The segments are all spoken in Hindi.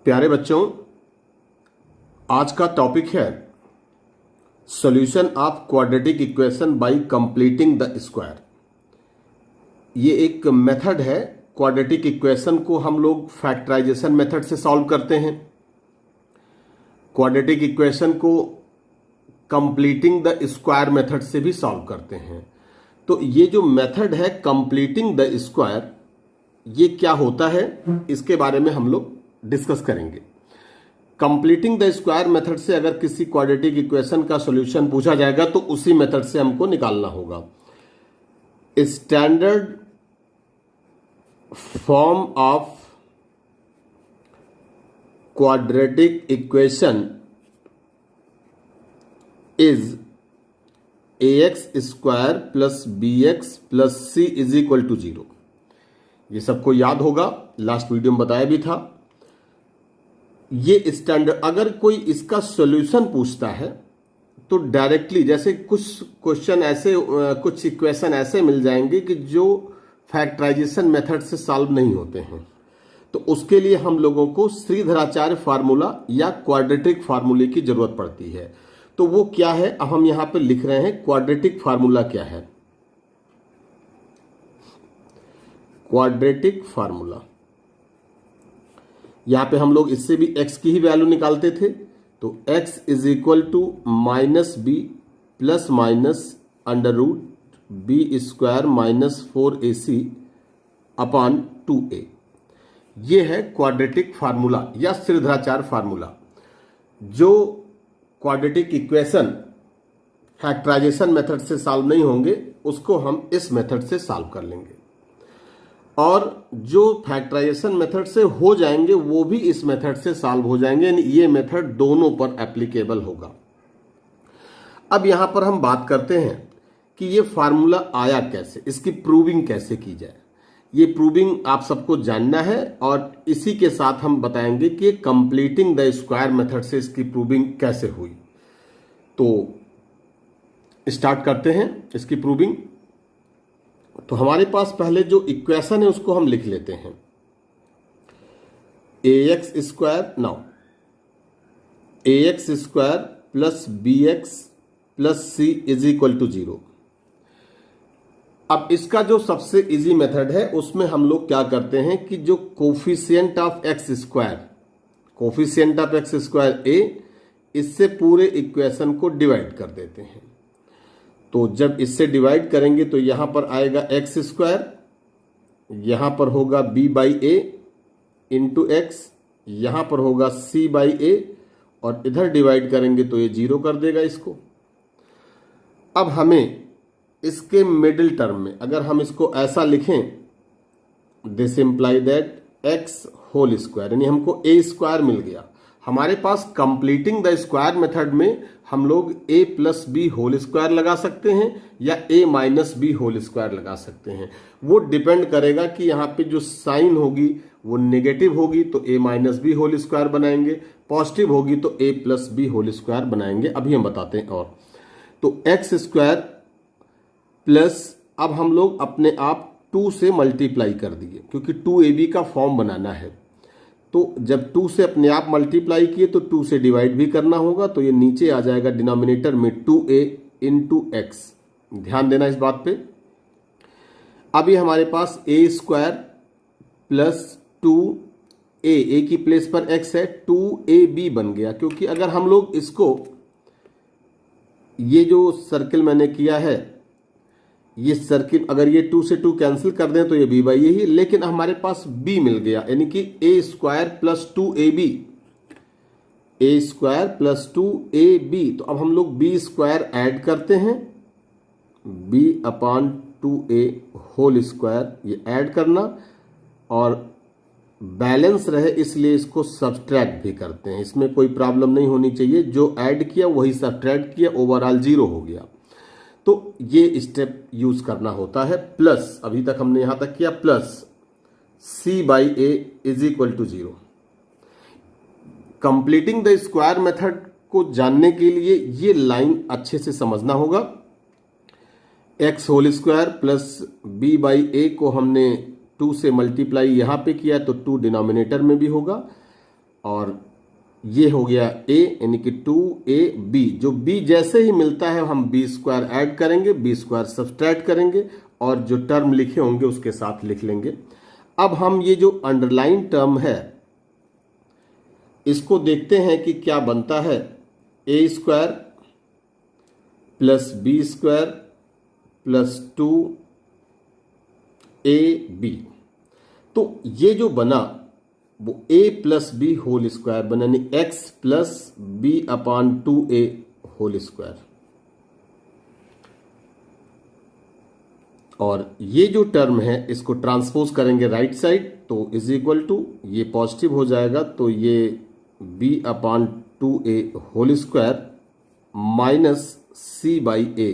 प्यारे बच्चों, आज का टॉपिक है solution of quadratic equation by completing the square. ये एक मेथड है। क्वाड्रेटिक इक्वेशन को हम लोग फैक्टराइजेशन मेथड से सॉल्व करते हैं। क्वाड्रेटिक इक्वेशन को कंप्लीटिंग द स्क्वायर मेथड से भी सॉल्व करते हैं। तो ये जो मेथड है कंप्लीटिंग द स्क्वायर, ये क्या होता है इसके बारे में हम लोग डिस्कस करेंगे। कंप्लीटिंग द स्क्वायर मेथड से अगर किसी क्वाड्रेटिक इक्वेशन का सॉल्यूशन पूछा जाएगा तो उसी मेथड से हमको निकालना होगा। Standard form of quadratic equation is ax square plus bx plus c is equal to 0। ये सबको याद होगा, लास्ट वीडियो में बताया भी था। ये स्टैंडर्ड, अगर कोई इसका सॉल्यूशन पूछता है तो डायरेक्टली, जैसे कुछ क्वेश्चन ऐसे, कुछ इक्वेशन ऐसे मिल जाएंगे कि जो फैक्टराइजेशन मेथड से सॉल्व नहीं होते हैं, तो उसके लिए हम लोगों को श्रीधराचार्य फार्मूला या क्वाड्रेटिक फार्मूले की जरूरत पड़ती है। तो वो क्या है, अब हम यहां पे लिख रहे हैं क्वाड्रेटिक फार्मूला क्या है। क्वाड्रेटिक फार्मूला, यहां पे हम लोग इससे भी x की ही वैल्यू निकालते थे। तो x is equal to minus B plus minus under root B square minus 4ac upon 2a। ये है क्वाड्रेटिक फार्मूला या श्रीधराचार्य फार्मूला। जो क्वाड्रेटिक इक्वेशन फैक्टराइजेशन मेथड से सॉल्व नहीं होंगे उसको हम इस मेथड से सॉल्व कर लेंगे, और जो फैक्टराइजेशन मेथड से हो जाएंगे वो भी इस मेथड से सॉल्व हो जाएंगे। यानी ये मेथड दोनों पर एप्लीकेबल होगा। अब यहां पर हम बात करते हैं कि ये फार्मूला आया कैसे, इसकी प्रूविंग कैसे की जाए। ये प्रूविंग आप सबको जानना है और इसी के साथ हम बताएंगे कि कंप्लीटिंग द स्क्वायर मेथड से इसकी प्रूविंग कैसे हुई। तो स्टार्ट करते हैं इसकी प्रूविंग। तो हमारे पास पहले जो इक्वेशन है उसको हम लिख लेते हैं, ax square, now ax square plus bx plus c is equal to 0। अब इसका जो सबसे इजी मेथड है उसमें हम लोग क्या करते हैं कि जो coefficient of x square, coefficient of x square a, इससे पूरे इक्वेशन को डिवाइड कर देते हैं। तो जब इससे डिवाइड करेंगे तो यहां पर आएगा एक्स स्क्वायर, यहां पर होगा b by A into x, यहां पर होगा c बाई ए, और इधर डिवाइड करेंगे तो ये 0 कर देगा इसको। अब हमें इसके मिडिल टर्म में अगर हम इसको ऐसा लिखें, this imply that x whole square, यानी हमको ए स्क्वायर मिल गया। हमारे पास कंप्लीटिंग द स्क्वायर मेथड में हम लोग a plus b whole square लगा सकते हैं या a minus B whole square लगा सकते हैं। वो डिपेंड करेगा कि यहाँ पे जो साइन होगी वो नेगेटिव होगी तो a minus B whole square बनाएंगे, पॉजिटिव होगी तो a plus b whole square बनाएंगे। अभी हम बताते हैं। और तो एक्स स्क्वायर प्लस, अब हम लोग अपने आप 2 से मल्टीप्लाई कर दिए क्योंकि 2ab का फॉर्म बनाना है। तो जब 2 से अपने आप मल्टीप्लाई किए तो 2 से डिवाइड भी करना होगा, तो ये नीचे आ जाएगा डिनोमिनेटर में 2a इंटू एक्स। ध्यान देना इस बात पे। अब ये हमारे पास a स्क्वायर प्लस 2a की प्लेस पर x है, 2ab बन गया। क्योंकि अगर हम लोग इसको, ये जो सर्किल मैंने किया है, ये सर्किल अगर ये 2 से 2 कैंसिल कर दें तो ये b बाई यही, लेकिन हमारे पास b मिल गया, यानी कि a square plus 2ab, a square plus 2ab। तो अब हम लोग b स्क्वायर ऐड करते हैं, b upon 2a whole square, ये ऐड करना, और बैलेंस रहे इसलिए इसको सब्सट्रैक्ट भी करते हैं। इसमें कोई प्रॉब्लम नहीं होनी चाहिए, जो ऐड किया वही सब्सट्रैक्ट किया, ओवरऑल 0 हो गया। तो ये स्टेप यूज करना होता है। प्लस, अभी तक हमने यहां तक किया, plus c by a is equal to 0। Completing the square method को जानने के लिए ये लाइन अच्छे से समझना होगा। X whole square plus b by a को हमने 2 से मल्टीप्लाई यहां पे किया तो 2 डिनोमिनेटर में भी होगा, और ये हो गया a यानी कि 2ab। जो b जैसे ही मिलता है हम b स्क्वायर ऐड करेंगे, b स्क्वायर सब्सट्रैक्ट करेंगे और जो टर्म लिखे होंगे उसके साथ लिख लेंगे। अब हम ये जो अंडरलाइन टर्म है इसको देखते हैं कि क्या बनता है। a square plus b square plus 2ab। तो ये जो बना वो a plus b whole square बना, यानी x plus b upon 2a whole square. और ये जो टर्म है इसको ट्रांसपोज करेंगे राइट साइड, तो इज इक्वल टू ये पॉजिटिव हो जाएगा, तो ये b upon 2a whole square minus c by a,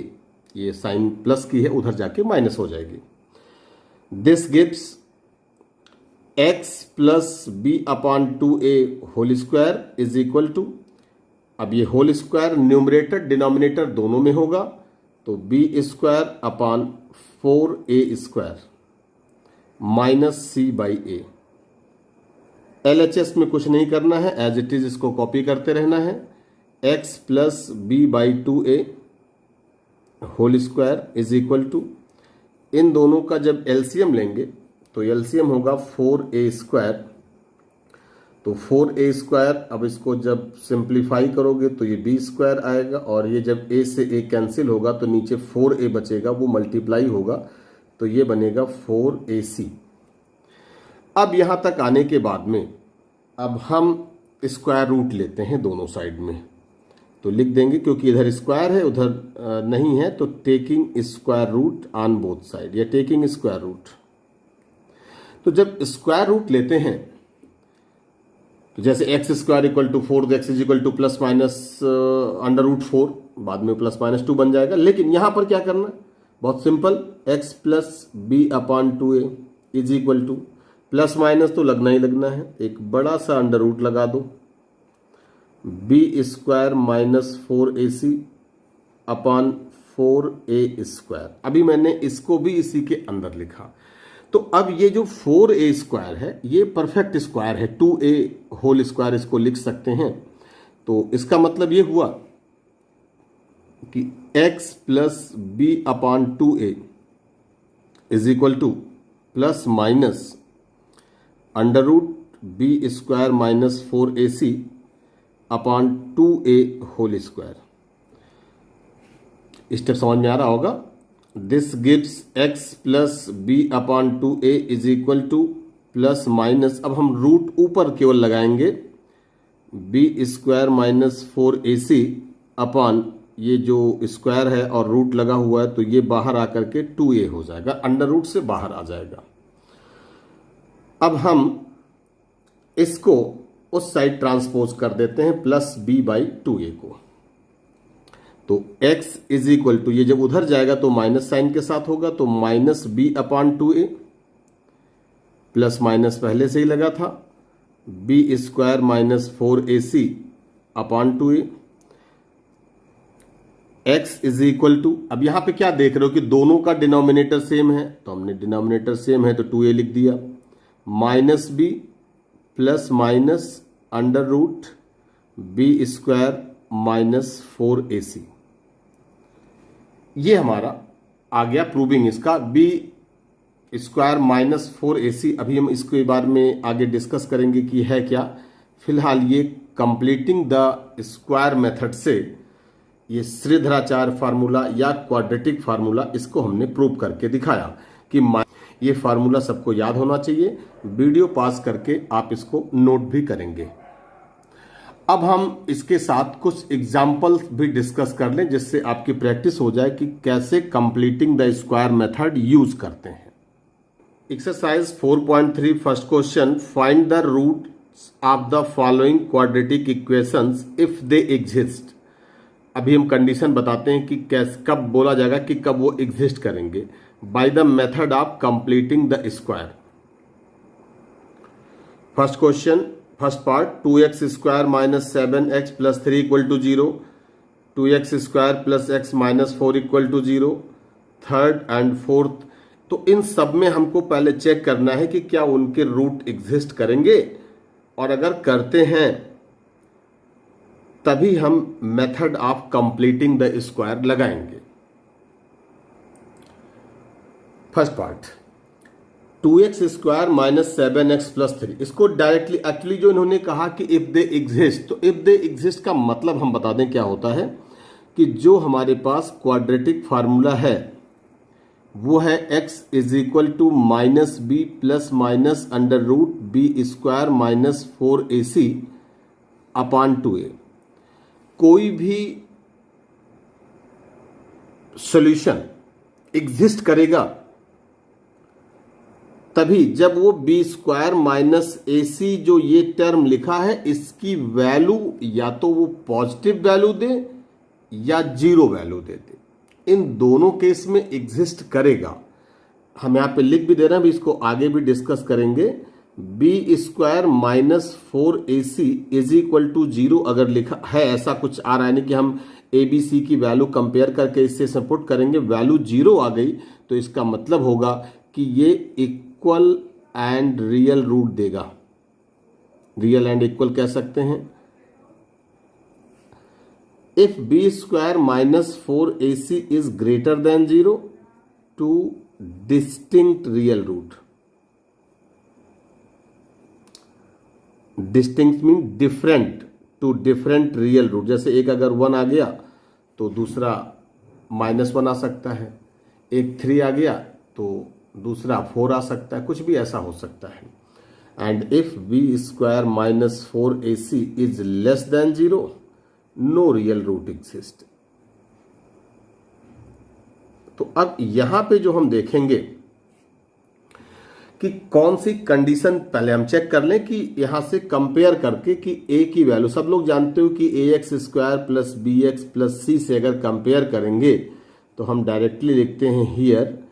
ये साइन प्लस की है उधर जाके माइनस हो जाएगी। This gives x plus b upon 2a whole square is equal to, अब ये होल स्क्वायर न्यूमरेटर डिनोमिनेटर दोनों में होगा, तो b square upon 4a square minus c by a। LHS में कुछ नहीं करना है, एज इट इज इसको कॉपी करते रहना है। x plus b by 2a whole square is equal to, इन दोनों का जब एलसीएम लेंगे तो एलसीएम होगा 4a स्क्वायर, तो 4a स्क्वायर, अब इसको जब सिंप्लीफाई करोगे तो ये b स्क्वायर आएगा, और ये जब a से a कैंसिल होगा तो नीचे 4a बचेगा, वो मल्टीप्लाई होगा, तो ये बनेगा 4ac। अब यहां तक आने के बाद में अब हम स्क्वायर रूट लेते हैं दोनों साइड में, तो लिख देंगे क्योंकि इधर स्क्वायर है उधर नहीं है, तो taking square root on both side, या टेकिंग स्क्वायर रूट। तो जब स्क्वायर रूट लेते हैं तो जैसे एक्स स्क्वायर इक्वल टू 4, तो x is equal to plus minus under root 4, बाद में प्लस माइनस 2 बन जाएगा। लेकिन यहां पर क्या करना है, बहुत simple, x plus b upon 2a is equal to, plus minus तो लगना ही लगना है, एक बड़ा सा अंडर रूट लगा दो, b square minus 4ac upon 4a square. अभी मैंने इसको भी इसी के अंदर लिखा। तो अब ये जो 4a स्क्वायर है ये परफेक्ट स्क्वायर है, 2a होल स्क्वायर इसको लिख सकते हैं। तो इसका मतलब ये हुआ कि x plus b upon 2a is equal to plus minus under root B square minus 4ac upon 2a whole square. Step समझ में आ रहा होगा। This gives x plus b upon 2a is equal to plus minus, अब हम रूट ऊपर केवल लगाएंगे, B square minus 4ac upon ये जो स्क्वायर है और रूट लगा हुआ है, तो ये बाहर आकर के 2a हो जाएगा, अंडर रूट से बाहर आ जाएगा। अब हम इसको उस साइड ट्रांसपोज कर देते हैं प्लस b बाई 2a को, तो x इज इक्वल टू, ये जब उधर जाएगा तो माइनस साइन के साथ होगा, तो minus b upon 2a, plus minus पहले से ही लगा था, b square minus 4ac upon 2a। x is equal to, अब यहां पे क्या देख रहे हो कि दोनों का डिनोमिनेटर सेम है, तो हमने डिनोमिनेटर सेम है तो 2a लिख दिया, minus b plus minus under root b square minus 4ac। ये हमारा आ गया प्रूविंग इसका, b स्क्वायर माइनस 4ac। अभी हम इसके बारे में आगे डिस्कस करेंगे कि है क्या। फिलहाल ये कंप्लीटिंग द स्क्वायर मेथड से ये श्रीधराचार्य फार्मूला या क्वाड्रेटिक फार्मूला, इसको हमने प्रूव करके दिखाया कि ये फार्मूला सबको याद होना चाहिए। वीडियो पास करके आप इसको नोट भी करेंगे। अब हम इसके साथ कुछ एग्जाम्पल्स भी डिस्कस कर लें जिससे आपकी प्रैक्टिस हो जाए कि कैसे completing the square method use करते हैं। Exercise 4.3 first question, find the roots of the following quadratic equations if they exist. अभी हम कंडीशन बताते हैं कि कैसे, कब बोला जाएगा कि कब वो एग्जिस्ट करेंगे। By the method of completing the square. First question, first part, 2x square minus 7x plus 3 equal to 0, 2x square plus x minus 4 equal to 0, third and fourth. तो इन सब में हमको पहले चेक करना है कि क्या उनके रूट एग्जिस्ट करेंगे। और अगर करते हैं तभी हम method of completing the square लगाएंगे। First part 2x square minus 7x plus 3, इसको डायरेक्टली एक्चुअली जो इन्होंने कहा कि इफ दे एग्जिस्ट, तो इफ दे एग्जिस्ट का मतलब हम बता दें क्या होता है कि जो हमारे पास क्वाड्रेटिक फार्मूला है वो है x is equal to minus B plus minus under root B square minus 4ac upon 2a। कोई भी सॉल्यूशन एग्जिस्ट करेगा तभी जब वो B square minus A C जो ये टर्म लिखा है इसकी वैल्यू या तो वो पॉजिटिव वैल्यू दे या जीरो वैल्यू दे दे, इन दोनों केस में एग्जिस्ट करेगा। हम यहां पे लिख भी दे रहे हैं, इसको आगे भी डिस्कस करेंगे। B square minus 4ac is equal to 0 अगर लिखा है, ऐसा कुछ आ रहा है नहीं कि हम ए बी सी की वैल्यू कंपेयर करके इससे सपोर्ट करेंगे, वैल्यू 0 आ गई तो इसका मतलब होगा कि ये इक्वल एंड रियल रूट देगा। रियल एंड इक्वल कह सकते हैं। If B square minus 4ac is greater than 0 two distinct real root. Distinct mean different two different real root. जैसे एक अगर 1 आ गया तो दूसरा -1 आ सकता है, एक 3 आ गया तो दूसरा 4 आ सकता है, कुछ भी ऐसा हो सकता है। And if B square minus 4ac is less than 0 no real root exist. तो अब यहां पे जो हम देखेंगे कि कौन सी कंडीशन, पहले हम चेक कर लें कि यहां से कंपेयर करके कि a की वैल्यू, सब लोग जानते हो कि ax square plus B x plus c से अगर कंपेयर करेंगे तो हम डायरेक्टली लिखते हैं here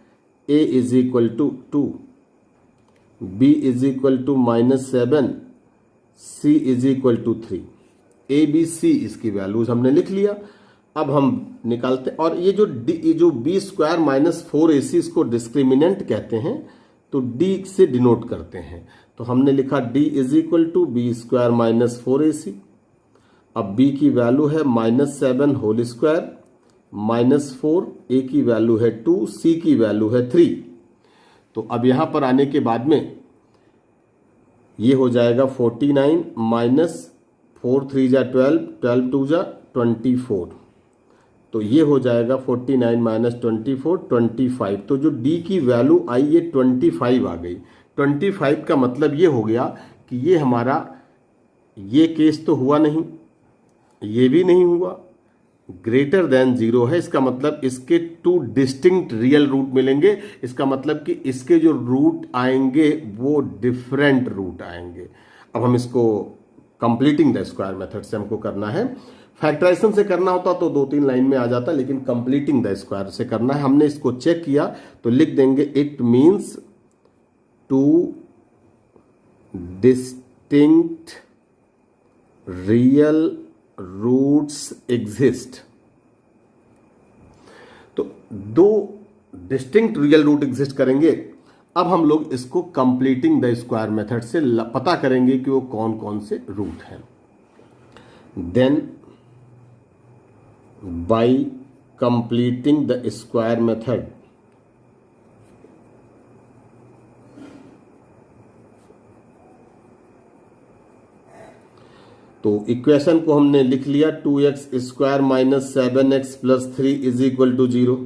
a is equal to 2, b is equal to -7, c is equal to 3। a b c इसकी वैल्यूज हमने लिख लिया। अब हम निकालते हैं, और ये जो b स्क्वायर माइनस 4ac इसको डिस्क्रिमिनेंट कहते हैं, तो d से डिनोट करते हैं। तो हमने लिखा d is equal to B square minus 4ac। अब b की वैल्यू है -7 होल स्क्वायर -4, a की वैल्यू है 2, c की वैल्यू है 3। तो अब यहां पर आने के बाद में ये हो जाएगा 49 माइनस 4 3 जा 12, 12 2 जा 24। तो ये हो जाएगा 49 माइनस 24 25। तो जो d की वैल्यू आई ये 25 आ गई। 25 का मतलब ये हो गया कि ये हमारा, ये केस तो हुआ नहीं, ये भी नहीं हुआ, ग्रेटर देन 0 है। इसका मतलब इसके 2 डिस्टिंक्ट रियल रूट मिलेंगे। इसका मतलब कि इसके जो रूट आएंगे वो डिफरेंट रूट आएंगे। अब हम इसको कंप्लीटिंग द स्क्वायर मेथड से हमको करना है। फैक्टराइजेशन से करना होता तो 2-3 लाइन में आ जाता, लेकिन कंप्लीटिंग द स्क्वायर से करना है। हमने इसको चेक किया तो लिख देंगे it means 2 distinct real roots exist. तो 2 डिस्टिंक्ट रियल रूट एग्जिस्ट करेंगे। अब हम लोग इसको कंप्लीटिंग द स्क्वायर मेथड से पता करेंगे कि वो कौन कौन से रूट हैं। Then by completing the square method तो इक्वेशन को हमने लिख लिया 2x square minus 7x plus 3 is equal to 0।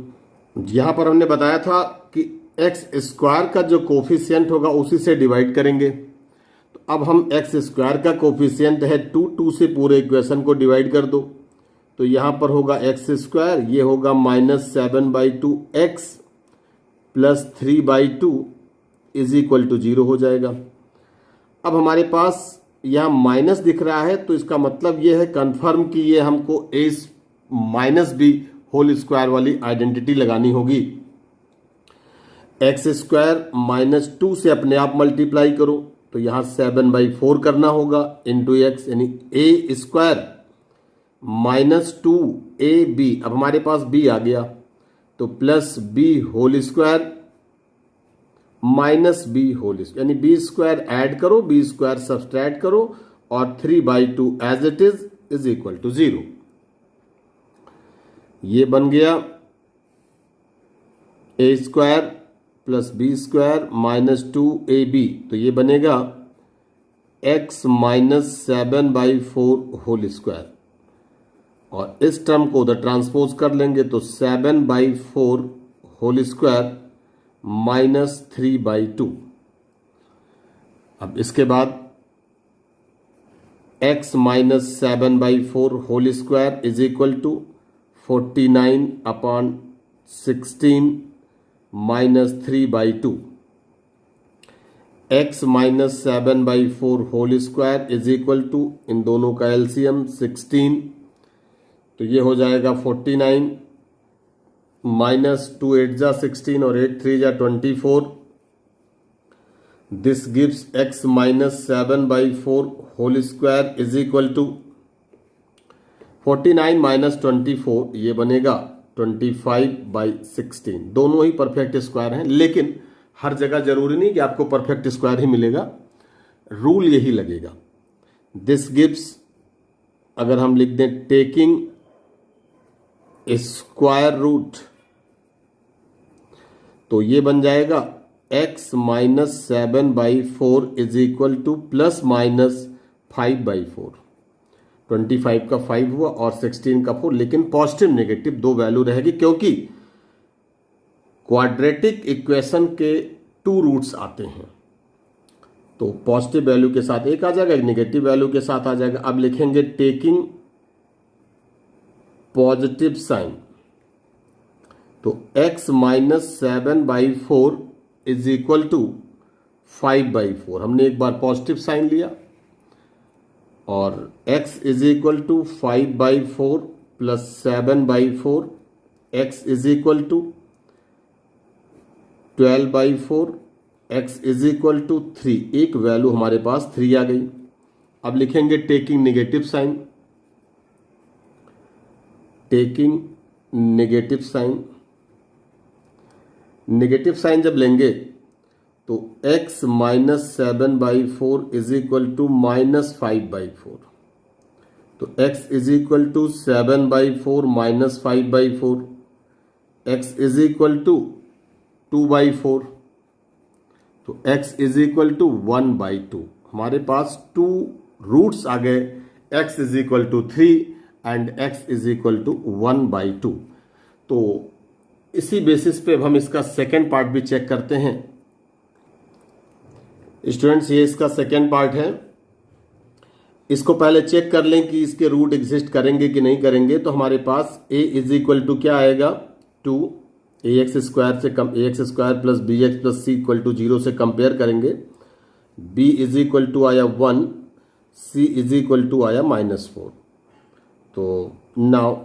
यहां पर हमने बताया था कि x स्क्वायर का जो कोफिशियंट होगा उसी से डिवाइड करेंगे। तो अब हम x स्क्वायर का कोफिशियंट है 2, 2 से पूरे इक्वेशन को डिवाइड कर दो। तो यहां पर होगा x स्क्वायर, ये होगा -7/2 x plus 3/2 is equal to 0 हो जाएगा। अब हमारे पास यहां माइनस दिख रहा है तो इसका मतलब यह है कंफर्म कि ये हमको a minus B whole square वाली आइडेंटिटी लगानी होगी। x स्क्वायर -2 से अपने आप मल्टीप्लाई करो तो यहां 7/4 करना होगा इंटू x, यानी a स्क्वायर -2ab, अब हमारे पास b आ गया तो plus b whole square minus B whole square, यानी बी स्क्वायर ऐड करो, बी स्क्वायर सब्सट्रैक्ट करो और 3/2 as it is equal to 0। ये बन गया a square plus b square minus 2ab, तो ये बनेगा x माइनस 7/4 होल स्क्वायर, और इस टर्म को उधर ट्रांसपोज कर लेंगे तो 7/4 होल स्क्वायर माइनस 3/2। अब इसके बाद x minus 7/4 whole square is equal to 49/16 माइनस 3/2। x minus 7/4 whole square is equal to, इन दोनों का एलसीएम 16, तो ये हो जाएगा 49 माइनस 2 8 जा 16 और 8 3 जा 24। This gives x minus 7/4 whole square is equal to 49 minus 24, ये बनेगा 25/16। दोनों ही परफेक्ट स्क्वायर हैं, लेकिन हर जगह जरूरी नहीं कि आपको परफेक्ट स्क्वायर ही मिलेगा, रूल यही लगेगा। दिस गिव्स, अगर हम लिख दें टेकिंग स्क्वायर रूट, तो ये बन जाएगा x minus 7/4 is equal to plus minus 5/4। 25 का 5 हुआ और 16 का 4, लेकिन पॉजिटिव नेगेटिव दो वैल्यू रहेगी, क्योंकि क्वाड्रेटिक इक्वेशन के 2 रूट्स आते हैं, तो पॉजिटिव वैल्यू के साथ एक आ जाएगा, एक नेगेटिव वैल्यू के साथ आ जाएगा। अब लिखेंगे टेकिंग पॉजिटिव साइन, तो x minus 7/4 is equal to 5/4। हमने एक बार पॉजिटिव साइन लिया और x is equal to 5/4 plus 7/4, x is equal to 12/4, x is equal to 3। एक वैल्यू हमारे पास 3 आ गई। अब लिखेंगे taking negative sign, taking negative sign. Negative sign जब लेंगे तो x minus 7/4 is equal to minus 5/4, तो x is equal to 7/4 minus 5/4, x is equal to 2/4, तो x इज इक्वल टू 1/2। हमारे पास 2 रूट्स आ गए, x is equal to 3 and x is equal to 1/2। तो इसी बेसिस पे अब हम इसका सेकेंड पार्ट भी चेक करते हैं। स्टूडेंट्स, ये इसका सेकेंड पार्ट है। इसको पहले चेक कर लें कि इसके रूट एग्जिस्ट करेंगे कि नहीं करेंगे। तो हमारे पास a इज इक्वल टू क्या आएगा, 2 ax स्क्वायर से कम, ax square plus B x plus C equal to 0 से कंपेयर करेंगे। b इज इक्वल टू आया 1, c इज इक्वल टू आया -4। तो now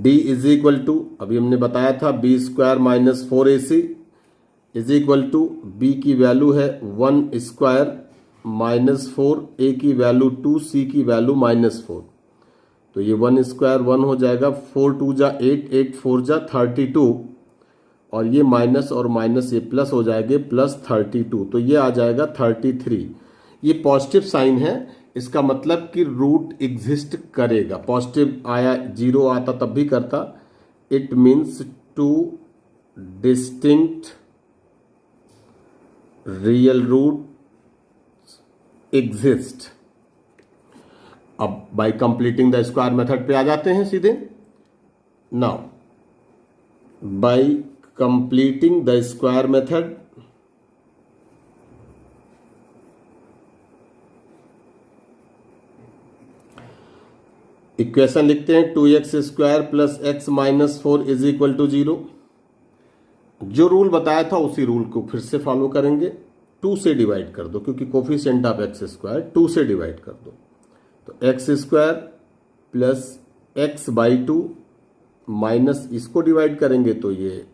d is equal to, अभी हमने बताया था B square minus 4ac is equal to b की वैल्यू है 1 स्क्वायर माइनस 4, a की वैल्यू 2, c की वैल्यू -4। तो ये 1 स्क्वायर 1 हो जाएगा, 4 2 जा 8, 8 4 जा 32, और ये माइनस और माइनस ये प्लस हो जाएंगे, प्लस 32, तो ये आ जाएगा 33। ये पॉजिटिव साइन है, इसका मतलब कि रूट एग्जिस्ट करेगा। पॉजिटिव आया, 0 आता तब भी करता। It means 2 distinct real root exist. अब by completing the square method पे आ जाते हैं सीधे। Now by completing the square method, equation लिखते हैं 2x square plus x minus 4 is equal to 0। जो रूल बताया था उसी रूल को फिर से फॉलो करेंगे। 2 से डिवाइड कर दो, क्योंकि कोफिशिएंट ऑफ एक्स स्क्वायर 2 से डिवाइड कर दो, तो x square plus x/2 minus इसको डिवाइड करेंगे तो ये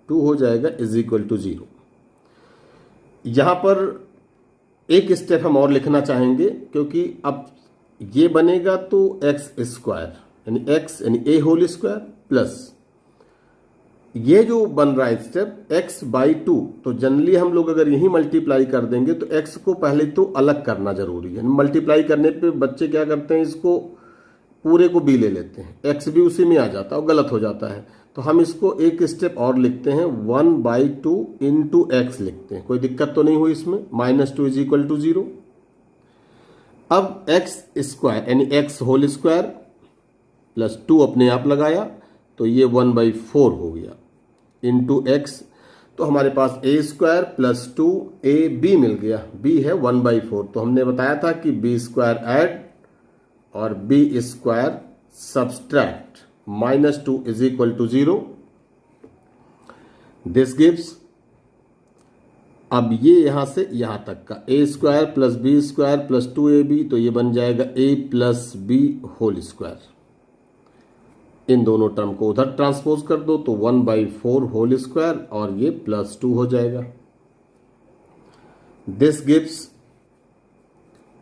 2 हो जाएगा इज इक्वल टू 0। यहां पर एक स्टेप हम और लिखना चाहेंगे, क्योंकि अब ये बनेगा तो एक्स स्क्वायर यानी एक्स यानी ए होल स्क्वायर प्लस ये जो बन रहा है स्टेप x बाई 2, तो जनरली हम लोग अगर यही मल्टीप्लाई कर देंगे तो x को पहले तो अलग करना जरूरी है। मल्टीप्लाई करने पे बच्चे क्या करते हैं, इसको पूरे को b ले लेते हैं, x भी उसी में आ जाता है और गलत हो जाता है। तो हम इसको एक स्टेप और लिखते हैं, 1/2 इंटू एक्स लिखते हैं। कोई दिक्कत तो नहीं हुई इसमें। -2 इज इक्वल टू 0। अब एक्स स्क्वायर यानी एक्स होल स्क्वायर प्लस 2 अपने आप लगाया तो ये 1/4 हो गया इंटू एक्स। तो हमारे पास ए स्क्वायर प्लस 2ab मिल गया। b है 1/4। तो हमने बताया था कि b स्क्वायर ऐड और b square subtract -2 is equal to 0। This gives, अब ये यहां से यहां तक का a square plus b square plus 2ab, तो ये बन जाएगा a plus b whole square. इन दोनों टर्म को उधर ट्रांसपोज कर दो तो 1/4 होल स्क्वायर और ये प्लस 2 हो जाएगा। This gives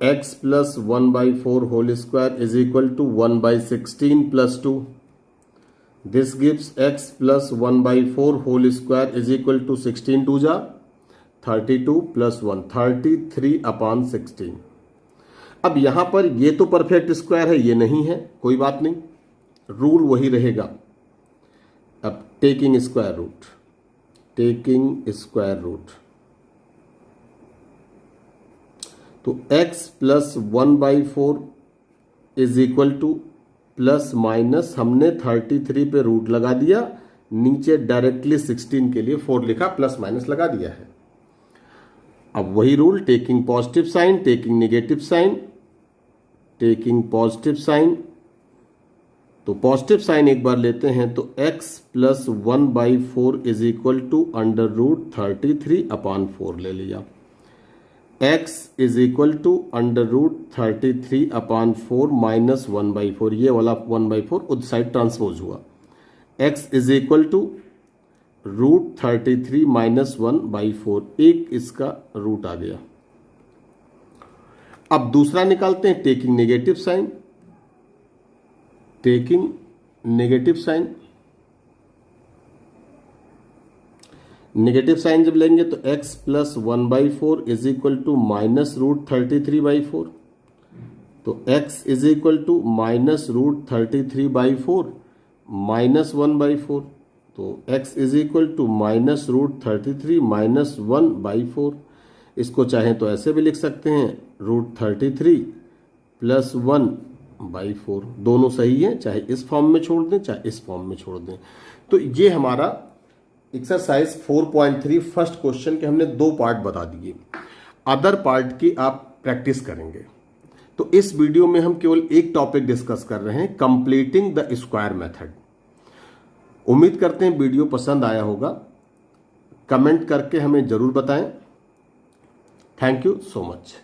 x plus 1/4 whole square is equal to 1/16 plus 2। This gives x plus 1/4 whole square is equal to 16 2 जा 32 प्लस 1 33/16। अब यहां पर ये तो परफेक्ट स्क्वायर है, ये नहीं है, कोई बात नहीं, रूल वही रहेगा। अब टेकिंग स्क्वायर रूट, तो x plus 1/4 is equal to plus minus, हमने 33 पे रूट लगा दिया, नीचे डायरेक्टली 16 के लिए 4 लिखा, प्लस माइनस लगा दिया है। अब वही rule, taking positive sign, taking negative sign, taking positive sign, तो पॉजिटिव साइन एक बार लेते हैं तो x plus 1/4 is equal to under root 33/4 ले लिया। x is equal to under root 33/4 minus 1/4, ये वाला 1/4 उस साइड ट्रांसपोज हुआ। x is equal to root 33 minus 1/4, एक इसका रूट आ गया। अब दूसरा निकालते हैं, taking negative sign, taking negative sign, negative sign जब लेंगे तो x plus 1/4 is equal to minus root 33/4, तो x is equal to minus root 33/4 minus 1/4, तो x is equal to minus root 33 minus 1/4। इसको चाहें तो ऐसे भी लिख सकते हैं, रूट 33 प्लस 1/4, दोनों सही है, चाहे इस फॉर्म में छोड़ दें चाहे इस फॉर्म में छोड़ दें। तो ये हमारा एक्सरसाइज 4.3 फर्स्ट क्वेश्चन के हमने 2 पार्ट बता दिए। अदर पार्ट की आप प्रैक्टिस करेंगे। तो इस वीडियो में हम केवल एक टॉपिक डिस्कस कर रहे हैं, कंप्लीटिंग द स्क्वायर मेथड। उम्मीद करते हैं वीडियो पसंद आया होगा। कमेंट करके हमें जरूर बताएं। Thank you so much.